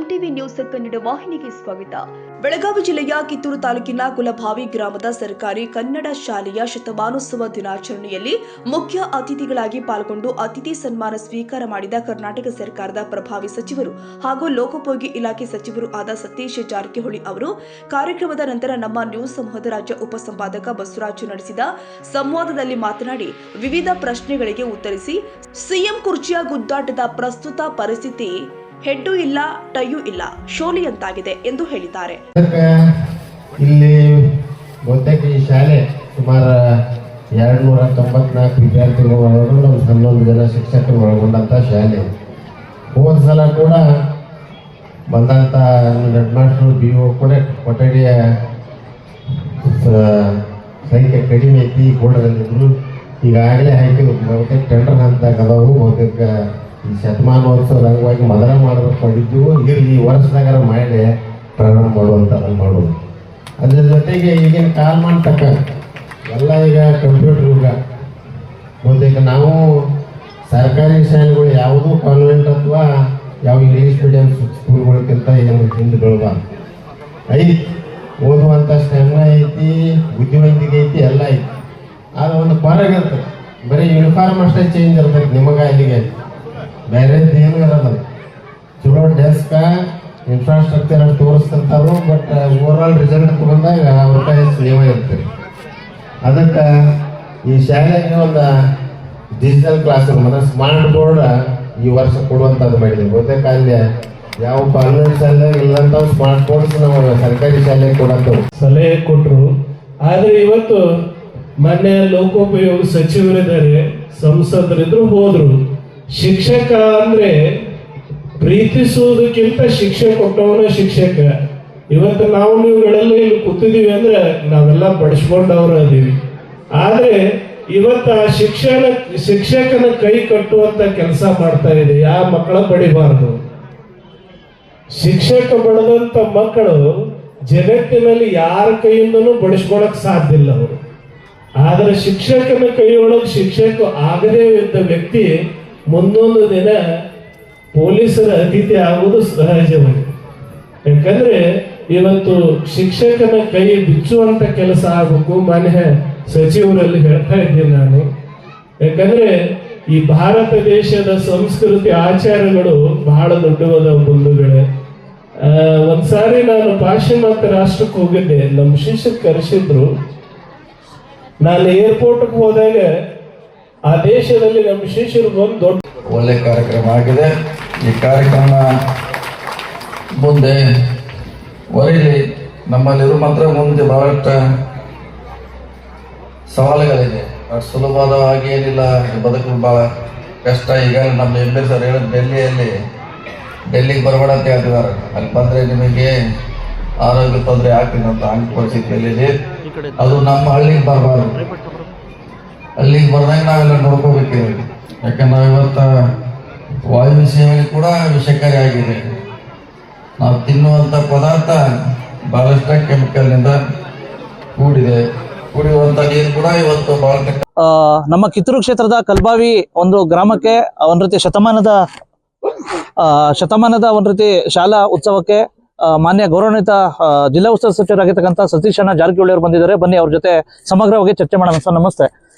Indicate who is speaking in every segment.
Speaker 1: MTV news Kannada ವಾಹಿನಿಗೆ ಸ್ವಾಗತ. ಬೆಳಗಾವಿ ಜಿಲ್ಲೆಯ ಕಿತ್ತೂರು ತಾಲೂಕಿನ ಕುಲಭಾವಿ ಗ್ರಾಮದ ಸರ್ಕಾರಿ ಕನ್ನಡ ಶಾಲೆಯ ಶತಮಾನೋತ್ಸವ ದಿನಾಚರಣೆಯಲ್ಲಿ ಮುಖ್ಯ ಅತಿಥಿಗಳಾಗಿ ಪಾಲ್ಗೊಂಡು ಅತಿಥಿ ಸನ್ಮಾನ ಸ್ವೀಕಾರ ಮಾಡಿದ ಕರ್ನಾಟಕ ಸರ್ಕಾರದ ಪ್ರಭಾವಿ ಸಚಿವರು ಹಾಗೂ ಲೋಕೋಪಯೋಗಿ ಇಲಾಖೆ ಸಚಿವರು ಆದ ಸತೀಶ್ ಜಾರಕಿಹೊಳಿ ಅವರು ಕಾರ್ಯಕ್ರಮದ ನಂತರ ನಮ್ಮ ನ್ಯೂಸ್ ಸಮೂಹದ ರಾಜ್ಯ ಉಪಸಂಪಾದಕ ಬಸವರಾಜು ನಡೆಸಿದ ಸಂವಾದದಲ್ಲಿ ಮಾತನಾಡಿ ವಿವಿಧ ಪ್ರಶ್ನೆಗಳಿಗೆ ಉತ್ತರಿಸಿ ಸಿಎಂ ಕುರ್ಚಿಯ ಗುದ್ದಾಟದ ಪ್ರಸ್ತುತ ಪರಿಸ್ಥಿತಿ ಹೆಡ್ಡು ಇಲ್ಲ ಟೈಯೂ ಇಲ್ಲ ಶೋಲಿಯಂತಾಗಿದೆ ಎಂದು ಹೇಳಿದ್ದಾರೆ.
Speaker 2: ಇಲ್ಲಿ ಬಹುತೇಕ ಈ ಶಾಲೆ ಸುಮಾರು 294 ವಿದ್ಯಾರ್ಥಿಗಳು ಒಳಗೊಂಡು 11 ಜನ ಶಿಕ್ಷಕರು ಒಳಗೊಂಡಂಥ ಶಾಲೆ. ಹೋದ ಸಲ ಕೂಡ ಬಂದಂಥ ಹೆಡ್ ಮಾಸ್ಟರ್ BO ಕೂಡ ಕೊಠಡಿಯ ಸಂಖ್ಯೆ ಕಡಿಮೆ ಐತಿ ಕೂಡದಲ್ಲಿದ್ರು. ಈಗಾಗಲೇ ಹಾಕಿದ್ರು ಬಹುತೇಕ ಟೆಂಡರ್ ಹಂತದಾಗದವು. ಬಹುತೇಕ ಈ ಶತಮಾನೋತ್ಸವದ ಅಂಗವಾಗಿ ಮೊದಲ ಮಾಡಬೇಕು ಮಾಡಿದ್ದು ಈ ವರ್ಷದಾಗ ಮಾಡಿ ಪ್ರಾರಂಭ ಮಾಡುವಂಥ ಮಾಡೋದು. ಅದ್ರ ಜೊತೆಗೆ ಈಗಿನ ಕಾಲಮಾನ ತಕ್ಕ ಎಲ್ಲ ಈಗ ಕಂಪ್ಯೂಟರ್ ಯುಗ. ಬಹುತೇಕ ನಾವು ಸರ್ಕಾರಿ ಶಾಲೆಗಳು ಯಾವುದೂ ಕಾನ್ವೆಂಟ್ ಅಥವಾ ಯಾವ ಇಂಗ್ಲೀಷ್ ಮೀಡಿಯಂ ಸ್ಕೂಲ್ಗಳಕ್ಕಿಂತ ಏನು ಹಿಂದುಗಳ್ಬಾರ್ದು ಐತಿ. ಓದುವಂಥ ಸ್ಟೆಮ್ನ ಐತಿ, ಬುದ್ಧಿವಂತಿಕೆ ಐತಿ, ಎಲ್ಲ ಐತಿ. ಆದ್ರೆ ಒಂದು ಹೊರಗಿರ್ತದೆ, ಬರೀ ಯೂನಿಫಾರ್ಮ್ ಅಷ್ಟೇ ಚೇಂಜ್ ಇರ್ತೈತೆ. ನಿಮಗೆ ಅಲ್ಲಿಗೆ ಬೇರೆ ಏನು ಇರೋಲ್ಲ. ಚಲೋ ಡೆಸ್ಕ ಇನ್ಫ್ರಾಸ್ಟ್ರಕ್ಚರ್ ಅಂತ ತೋರಿಸ್ತಿರ್ತಾರೋ, ಬಟ್ ಓವರ್ ರಿಸಲ್ಟ್ ತಗೊಂಡಾಗ ಅವತ್ತ ನೀವೇ ಇರ್ತೀರಿ. ಅದಕ್ಕೆ ಈ ಶಾಲೆಗೆ ಒಂದು ಡಿಜಿಟಲ್ ಕ್ಲಾಸ್ ರೂಮ್ ಅಂದರೆ ಸ್ಮಾರ್ಟ್ ಬೋರ್ಡ್ ಈ ವರ್ಷ ಕೊಡುವಂಥದ್ದು ಮಾಡಿದ್ದೀವಿ. ಬಹುತೇಕ ಅಲ್ಲಿ ಯಾವ ಕಾನ್ವೆಂಟ್ ಶಾಲೆ ಇಲ್ಲಂತ ಸ್ಮಾರ್ಟ್ ಬೋರ್ಡ್ಸ್ ನಾವು ಸರ್ಕಾರಿ ಶಾಲೆಗೆ ಕೊಡಂತವು
Speaker 3: ಸಲಹೆ ಕೊಟ್ಟರು. ಆದರೆ ಇವತ್ತು ಮೊನ್ನೆ ಲೋಕೋಪಯೋಗಿ ಸಚಿವರಿದ್ದಾರೆ, ಸಂಸದರಿದ್ರು, ಹೋದ್ರು. ಶಿಕ್ಷಕ ಅಂದ್ರೆ ಪ್ರೀತಿಸುವುದಕ್ಕಿಂತ ಶಿಕ್ಷೆ ಕೊಟ್ಟವನ ಶಿಕ್ಷಕ. ಇವತ್ತು ನಾವು ನೀವುಗಳೆಲ್ಲ ಇಲ್ಲಿ ಕೂತಿದೀವಿ ಅಂದ್ರೆ ನಾವೆಲ್ಲ ಬಡಿಸ್ಕೊಂಡವ್ರು ಅದೀವಿ. ಆದ್ರೆ ಇವತ್ತು ಆ ಶಿಕ್ಷಕನ ಕೈ ಕಟ್ಟುವಂತ ಕೆಲಸ ಮಾಡ್ತಾ ಇದೆ. ಯಾವ ಮಕ್ಕಳ ಬಡಿಬಾರ್ದು. ಶಿಕ್ಷಕ ಬಡದಂತ ಮಕ್ಕಳು ಜಗತ್ತಿನಲ್ಲಿ ಯಾರ ಕೈಯಿಂದನೂ ಬಡಿಸ್ಕೊಳಕ್ ಸಾಧ್ಯ ಇಲ್ಲ ಅವರು. ಆದ್ರೆ ಶಿಕ್ಷಕನ ಕೈಯೊಳಗೆ ಶಿಕ್ಷಕ ಆಗದೇ ಇದ್ದ ವ್ಯಕ್ತಿ ಮುಂದೊಂದು ದಿನ ಪೊಲೀಸರ ಅತಿಥಿ ಆಗುವುದು ಸಹಜವಾಗಿ. ಯಾಕಂದ್ರೆ ಇವತ್ತು ಶಿಕ್ಷಕನ ಕೈ ಬಿಚ್ಚುವಂತ ಕೆಲಸ ಆಗಬೇಕು. ಮಾನ್ಯ ಸಚಿವರಲ್ಲಿ ಹೇಳ್ತಾ ಇದ್ದೀನಿ ನಾನು. ಯಾಕಂದ್ರೆ ಈ ಭಾರತ ದೇಶದ ಸಂಸ್ಕೃತಿ ಆಚಾರಗಳು ಬಹಳ ದೊಡ್ಡವಾದ ಬಂಧುಗಳೇ. ಒಂದ್ಸಾರಿ ನಾನು ಪಾಶ್ಚಿಮಾತ್ಯ ರಾಷ್ಟ್ರಕ್ಕೆ ಹೋಗಿದ್ದೆ. ನಮ್ಮ ಶಿಕ್ಷಕ ಕರೆಸಿದ್ರು. ನಾನು ಏರ್ಪೋರ್ಟ್ಗೆ ಹೋದಾಗ ಆ ದೇಶದಲ್ಲಿ ನಮ್ಮ ಶಿಷ್ಯರು ಒಂದು ದೊಡ್ಡ
Speaker 4: ಒಳ್ಳೆ ಕಾರ್ಯಕ್ರಮ ಆಗಿದೆ. ಈ ಕಾರ್ಯಕ್ರಮ ಮುಂದೆ ವರೀಲಿ. ನಮ್ಮಲ್ಲಿರೋ ಮಾತ್ರ ಮುಂದೆ ಬಹಳಷ್ಟು ಸವಾಲುಗಳಿದೆ. ಅಷ್ಟು ಸುಲಭವಾಗಿ ಏನಿಲ್ಲ. ಬದುಕು ಭಾಳ ಕಷ್ಟ. ಈಗ ನಮ್ಮ ML ಸರ್ ಹೇಳೋದು ಡೆಲ್ಲಿಗೆ ಬರಬೇಡ ಅಂತ ಹೇಳ್ತಿದ್ದಾರೆ. ಅಲ್ಲಿ ಬಂದರೆ ನಿಮಗೆ ಆರೋಗ್ಯ ತೊಂದರೆ ಆಗ್ತದೆ ಅಂತ ಹಂಗೆ ಪರಿಸ್ಥಿತಿಯಲ್ಲಿದೆ. ಅದು ನಮ್ಮ ಹಳ್ಳಿಗೆ ಬರಬಾರ್ದು. ಅಲ್ಲಿಗೆ ಬರ್ದಂಗೆ ನಾವೆಲ್ಲ ನೋಡ್ಕೋಬೇಕು. ಯಾಕಂದ್ರೆ ಇವತ್ತು ವಾಯು ಸೇವನೆ ಕೂಡ ವಿಷಕಾರಿ ಆಗಿದೆ. ನಾವು ತಿನ್ನುವಂಥ ಪದಾರ್ಥ ಬಹಳಷ್ಟು ಕೆಮಿಕಲ್ನಿಂದ ಕುಡಿಯುವಂಥ ನೀರು ಕೂಡ ಇವತ್ತು ಬಹಳ.
Speaker 5: ನಮ್ಮ ಕಿತ್ತೂರು ಕ್ಷೇತ್ರದ ಕಲ್ಬಾವಿ ಒಂದು ಗ್ರಾಮಕ್ಕೆ ಒಂದು ರೀತಿ ಶತಮಾನದ ಒಂದು ರೀತಿ ಶಾಲಾ ಉತ್ಸವಕ್ಕೆ ಮಾನ್ಯ ಗೌರವಾನ್ವಿತ ಜಿಲ್ಲಾ ಉಸ್ತುವಾರಿ ಸಚಿವರಾಗಿರ್ತಕ್ಕಂಥ ಸತೀಶ್ ಜಾರಕಿಹೊಳಿ ಅವರು ಬಂದಿದ್ದಾರೆ. ಬನ್ನಿ ಅವ್ರ ಜೊತೆ ಸಮಗ್ರವಾಗಿ ಚರ್ಚೆ ಮಾಡೋಣ. ಸರ್ ನಮಸ್ತೆ.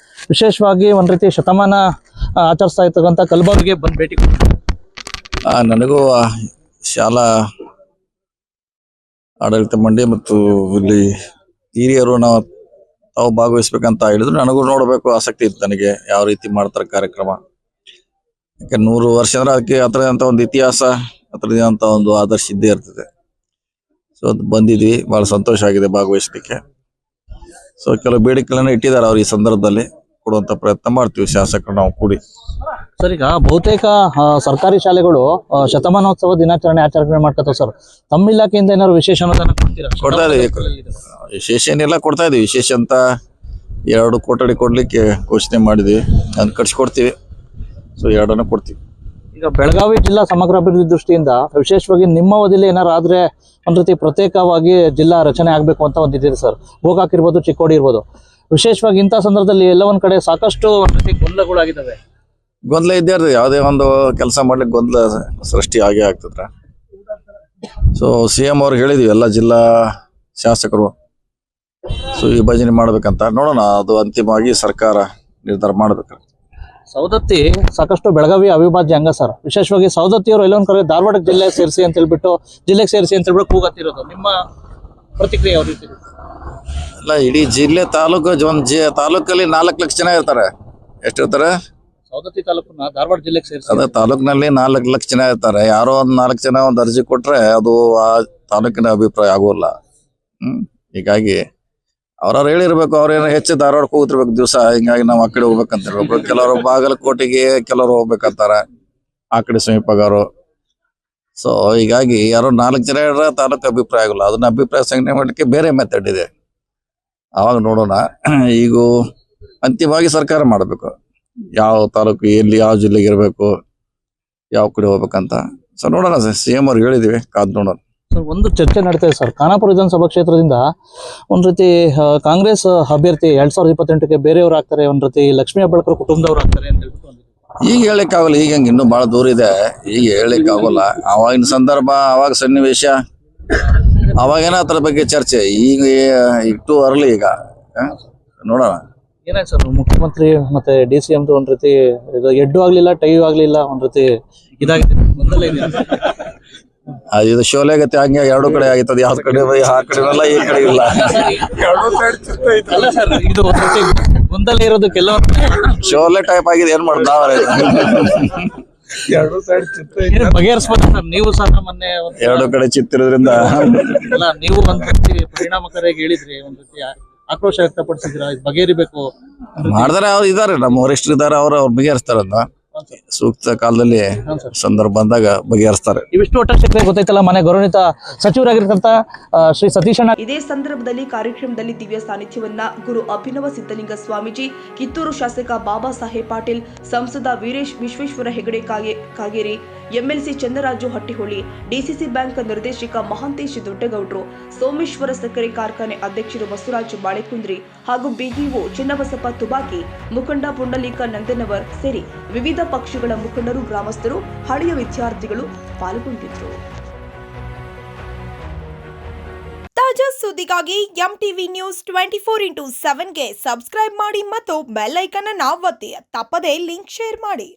Speaker 5: ವಿಶೇಷವಾಗಿ ಒಂದು ರೀತಿ ಶತಮಾನ ಆಚರಿಸ್ತಾ ಇರ್ತಕ್ಕಂಥ ಕಲ್ಬಾವಿಗೆ ಬಂದು ಭೇಟಿ
Speaker 4: ನನಗೂ ಶಾಲಾ ಆಡಳಿತ ಮಂಡಳಿ ಮತ್ತು ಇಲ್ಲಿ ಹಿರಿಯರು ತಾವು ಭಾಗವಹಿಸ್ಬೇಕಂತ ಹೇಳಿದ್ರು. ನನಗೂ ನೋಡಬೇಕು ಆಸಕ್ತಿ ಇತ್ತು. ನನಗೆ ಯಾವ ರೀತಿ ಮಾಡ್ತಾರೆ ಕಾರ್ಯಕ್ರಮ. ಯಾಕೆ 100 ವರ್ಷ ಅಂದ್ರೆ ಅದಕ್ಕೆ ಅದರದಂಥ ಒಂದು ಇತಿಹಾಸ, ಅದರದಂಥ ಒಂದು ಆದರ್ಶ ಇದ್ದೇ ಇರ್ತದೆ. ಸೊ ಅದು ಬಂದಿದ್ವಿ, ಭಾಳ ಸಂತೋಷ ಆಗಿದೆ ಭಾಗವಹಿಸಲಿಕ್ಕೆ. ಸೊ ಕೆಲವು ಬೇಡಿಕೆಗಳನ್ನ ಇಟ್ಟಿದ್ದಾರೆ ಅವ್ರು. ಈ ಸಂದರ್ಭದಲ್ಲಿ ಕೊಡುವಂತ ಪ್ರಯತ್ನ ಮಾಡ್ತೀವಿ ಶಾಸಕರು ನಾವು ಕೂಡಿ.
Speaker 5: ಸರ್, ಈಗ ಬಹುತೇಕ ಸರ್ಕಾರಿ ಶಾಲೆಗಳು ಶತಮಾನೋತ್ಸವ ದಿನಾಚರಣೆ ಆಚರಣೆ ಮಾಡ್ಕೊತಾವ. ಸರ್, ತಮ್ಮ ಇಲಾಖೆಯಿಂದ ಏನಾದ್ರು ವಿಶೇಷ ಅನುದಾನ ಕೊಡ್ತೀರಾ?
Speaker 4: ಕೊಡ್ತಾ ಇದೀವಿ. ವಿಶೇಷ ಏನೆಲ್ಲ ಕೊಡ್ತಾ ಇದೀವಿ. ವಿಶೇಷ ಅಂತ 2 ಕೊಠಡಿ ಕೊಡ್ಲಿಕ್ಕೆ ಘೋಷಣೆ ಮಾಡಿದ್ವಿ. ಅದನ್ನ ಕಟ್ಸಿಕೊಡ್ತೀವಿ. ಸೊ 2 ಕೊಡ್ತೀವಿ.
Speaker 5: ಈಗ ಬೆಳಗಾವಿ ಜಿಲ್ಲಾ ಸಮಗ್ರ ಅಭಿವೃದ್ಧಿ ದೃಷ್ಟಿಯಿಂದ ವಿಶೇಷವಾಗಿ ನಿಮ್ಮ ಅವಧಿಯಲ್ಲಿ ಏನಾರು ಆದ್ರೆ ಒಂದ್ ರೀತಿ ಪ್ರತ್ಯೇಕವಾಗಿ ಜಿಲ್ಲಾ ರಚನೆ ಆಗ್ಬೇಕು ಅಂತ ಒಂದಿದ್ದೀರಿ ಸರ್. ಗೋಕಾಕ್ ಇರ್ಬೋದು, ಚಿಕ್ಕೋಡಿ ಇರ್ಬೋದು. ವಿಶೇಷವಾಗಿ ಇಂಥ ಸಂದರ್ಭದಲ್ಲಿ ಎಲ್ಲ ಒಂದ್ ಕಡೆ ಸಾಕಷ್ಟು ಗೊಂದಲಗಳಾಗಿದ್ದಾವೆ.
Speaker 4: ಗೊಂದಲ ಇದ್ದೇ ಇರ್ತದೆ. ಯಾವುದೇ ಒಂದು ಕೆಲಸ ಮಾಡ್ಲಿಕ್ಕೆ ಗೊಂದಲ ಸೃಷ್ಟಿ ಆಗೇ ಆಗ್ತದ್ರ.
Speaker 6: ಸೊ CM ಅವ್ರಿಗೆ ಹೇಳಿದ್ವಿ ಎಲ್ಲ ಜಿಲ್ಲಾ ಶಾಸಕರು ಸೊ ಈ ಭಜನೆ ಮಾಡ್ಬೇಕಂತ ನೋಡೋಣ, ಅದು ಅಂತಿಮವಾಗಿ ಸರ್ಕಾರ ನಿರ್ಧಾರ ಮಾಡ್ಬೇಕು.
Speaker 5: ಸವದತ್ತಿ ಸಾಕಷ್ಟು ಬೆಳಗಾವಿ ಅವಿಭಾಜ್ಯ ಅಂಗ ಸರ್. ವಿಶೇಷವಾಗಿ ಸವದತ್ತಿಯವರು ಎಲ್ಲೊಂದ್ ಕಡೆ ಧಾರವಾಡ ಜಿಲ್ಲೆಗೆ ಸೇರಿಸಿ ಅಂತ ಹೇಳ್ಬಿಟ್ಟು ಕೂಗತ್ತಿರೋದು, ನಿಮ್ಮ ಪ್ರತಿಕ್ರಿಯೆ ಯಾವ ರೀತಿ?
Speaker 6: ಅಲ್ಲ, ಇಡೀ ಜಿಲ್ಲೆ ತಾಲೂಕು ತಾಲೂಕಲ್ಲಿ 4 ಲಕ್ಷ ಜನ ಇರ್ತಾರೆ. ಎಷ್ಟಿರ್ತಾರೆ?
Speaker 5: ಸವದತ್ತಿ ತಾಲೂಕನ್ನ ಧಾರವಾಡ ಜಿಲ್ಲೆಗೆ ಸೇರಿಸಿ
Speaker 6: ಅದೇ ತಾಲೂಕಿನಲ್ಲಿ 4 ಲಕ್ಷ ಜನ ಇರ್ತಾರೆ. ಯಾರೋ ಒಂದು 4 ಜನ ಒಂದು ಅರ್ಜಿ ಕೊಟ್ರೆ ಅದು ಆ ತಾಲೂಕಿನ ಅಭಿಪ್ರಾಯ ಆಗೋಲ್ಲ. ಹೀಗಾಗಿ ಅವ್ರವ್ರು ಹೇಳಿರ್ಬೇಕು, ಅವ್ರೇನೋ ಹೆಚ್ಚು ಧಾರವಾಡಕ್ಕೆ ಹೋಗ್ತಿರ್ಬೇಕು ದಿವಸ, ಹಿಂಗಾಗಿ ನಾವು ಆ ಕಡೆ ಹೋಗ್ಬೇಕಂತ ಹೇಳ್ಬೇಕು. ಕೆಲವರು ಬಾಗಲಕೋಟೆಗೆ ಕೆಲವರು ಹೋಗ್ಬೇಕಂತಾರ, ಆ ಕಡೆ ಸಮೀಪಗಾರು. ಸೊ ಹೀಗಾಗಿ ಯಾರೋ 4 ಜನ ಹೇಳ್ರೆ ತಾಲೂಕು ಅಭಿಪ್ರಾಯ ಆಗೋಲ್ಲ. ಅದನ್ನ ಅಭಿಪ್ರಾಯ ಸಂಗ್ರಹಣೆ ಮಾಡಲಿಕ್ಕೆ ಬೇರೆ ಮೆಥಡ್ ಇದೆ. ಅವಾಗ ನೋಡೋಣ. ಈಗ ಅಂತಿಮವಾಗಿ ಸರ್ಕಾರ ಮಾಡಬೇಕು, ಯಾವ ತಾಲೂಕು ಎಲ್ಲಿ ಯಾವ ಜಿಲ್ಲೆಗೆ ಇರಬೇಕು, ಯಾವ ಕಡೆ ಹೋಗ್ಬೇಕಂತ. ಸೊ ನೋಡೋಣ, CM ಅವ್ರಿಗೆ ಹೇಳಿದೀವಿ, ಕಾದ್ ನೋಡೋಣ.
Speaker 5: ಸರ್, ಒಂದು ಚರ್ಚೆ ನಡೀತಾ ಇದೆ ಸರ್. ಖಾನಾಪುರ ವಿಧಾನಸಭಾ ಕ್ಷೇತ್ರದಿಂದ ಒಂದ್ ರೀತಿ ಕಾಂಗ್ರೆಸ್ ಅಭ್ಯರ್ಥಿ 2028ಕ್ಕೆ ಬೇರೆಯವರು ಆಗ್ತಾರೆ, ಒಂದ್ ರೀತಿ ಲಕ್ಷ್ಮೀ ಹೆಬ್ಬಾಳ್ಕರ್ ಕುಟುಂಬದವ್ರು ಆಗ್ತಾರೆ ಅಂತ ಹೇಳ್ಬಿಟ್ಟು
Speaker 6: ಈಗ ಹೇಳಿಕ್ಕಾಗಲ್ಲ, ಈಗ ಇನ್ನೂ ಬಹಳ ದೂರ ಇದೆ, ಈಗ ಹೇಳಿಕ್ಕಾಗಲ್ಲ. ಅವಾಗಿನ ಸಂದರ್ಭ, ಅವಾಗ ಸನ್ನಿವೇಶ, ಅವಾಗೇನ ಅದ್ರ ಬಗ್ಗೆ ಚರ್ಚೆ. ಈಗ ಟೂ ಅರ್ಲಿ, ಈಗ ನೋಡೋಣ.
Speaker 5: ಏನಾಯ್ತು ಸರ್, ಮುಖ್ಯಮಂತ್ರಿ ಮತ್ತೆ DCM ಒಂದ್ ರೀತಿ ಇದು ಎಡ್ಡು ಆಗ್ಲಿಲ್ಲ, ಟೈಯೂ ಆಗ್ಲಿಲ್ಲ, ಒಂದ್ ರೀತಿ ಇದಾಗಿದೆ, ಗೊಂದಲ ಇದೆ.
Speaker 6: ಇದು ಶೋಲೆಗತ್ತೆ ಹಂಗೆ ಎರಡು ಕಡೆ ಆಗಿತ್ತದ, ಯಾವ ಕಡೆ ಆ ಕಡೆ ಇಲ್ಲ, ಈ ಕಡೆ ಇಲ್ಲ.
Speaker 5: ಅಲ್ಲ ಸರ್, ಇದು ಒಂದ್ ರೀತಿ ಗೊಂದಲ ಇರೋದು ಕೆಲವರು
Speaker 6: ಶೋಲೆ ಟೈಪ್ ಆಗಿದೆ, ಏನ್ ಮಾಡೋದು ನಾವೇ.
Speaker 5: ಬಗೆಹರಿಸ್ಬೋದು ಸರ್. ನೀವು ಸಹ ಮೊನ್ನೆ
Speaker 6: ಎರಡು ಕಡೆ ಚಿತ್ತಿರೋದ್ರಿಂದ
Speaker 5: ಅಲ್ಲ, ನೀವು ಒಂದ್ ರೀತಿ ಪರಿಣಾಮಕಾರಿಯಾಗಿ ಹೇಳಿದ್ರಿ, ಒಂದ್ ರೀತಿ ಆಕ್ರೋಶ ವ್ಯಕ್ತಪಡಿಸಿದ್ರ, ಬಗೆಹರಿಬೇಕು
Speaker 6: ಮಾಡಿದ್ರೆ ಅವ್ರು ಇದಾರೆ, ನಮ್ಮ ವರಿಷ್ಠರು ಇದಾರೆ, ಅವ್ರು ಬಗೆಹರಿಸ್ತಾರಲ್ಲ, ಸೂಕ್ತ ಕಾಲದಲ್ಲಿ ಸಂದರ್ಭ ಬಂದಾಗ ಬಗೆಹರಿಸ್ತಾರೆ.
Speaker 5: ಇವಿಷ್ಟು ಒಟ್ಟಷ್ಟೇ ಗೊತ್ತೈತಲ್ಲ, ಮನೆ ಗೌರವಿತ ಸಚಿವರಾಗಿರ್ತಕ್ಕಂಥ ಶ್ರೀ ಸತೀಶಣ್ಣ.
Speaker 1: ಇದೇ ಸಂದರ್ಭದಲ್ಲಿ ಕಾರ್ಯಕ್ರಮದಲ್ಲಿ ದಿವ್ಯ ಸಾನ್ನಿಧ್ಯವನ್ನ ಗುರು ಅಭಿನವ ಸಿದ್ಧಲಿಂಗ ಸ್ವಾಮೀಜಿ, ಕಿತ್ತೂರು ಶಾಸಕ ಬಾಬಾ ಸಾಹೇಬ್ ಪಾಟೀಲ್, ಸಂಸದ Veeresh Vishweshwar Hegde Kageri, MLC Chandraraju Hattiholi, DCC bank ನಿರ್ದೇಶಕ ಮಹಾಂತೇಶ್ ದೊಡ್ಡಗೌಡ್ರು, ಸೋಮೇಶ್ವರ ಸಕ್ಕರೆ ಕಾರ್ಖಾನೆ ಅಧ್ಯಕ್ಷರು ಬಸವರಾಜ್ ಬಾಳೆಕುಂದ್ರಿ ಹಾಗೂ BEO ಚಿನ್ನಬಸಪ್ಪ ತುಬಾಕಿ, ಮುಖಂಡ ಪುಂಡಲೀಕ ನಂದನವರ್ ಸೇರಿ ವಿವಿಧ ಪಕ್ಷಗಳ ಮುಖಂಡರು, ಗ್ರಾಮಸ್ಥರು, ಹಳೆಯ ವಿದ್ಯಾರ್ಥಿಗಳು ಪಾಲ್ಗೊಂಡಿದ್ದರು.
Speaker 7: ತಾಜಾ ಸುದ್ದಿಗಾಗಿ MTV ನ್ಯೂಸ್ 24x7ಗೆ ಸಬ್ಸ್ಕ್ರೈಬ್ ಮಾಡಿ ಮತ್ತು ಬೆಲ್ ಐಕಾನ್ ಅನ್ನು ಒತ್ತಿ. ತಪ್ಪದೇ ಲಿಂಕ್ ಶೇರ್ ಮಾಡಿ.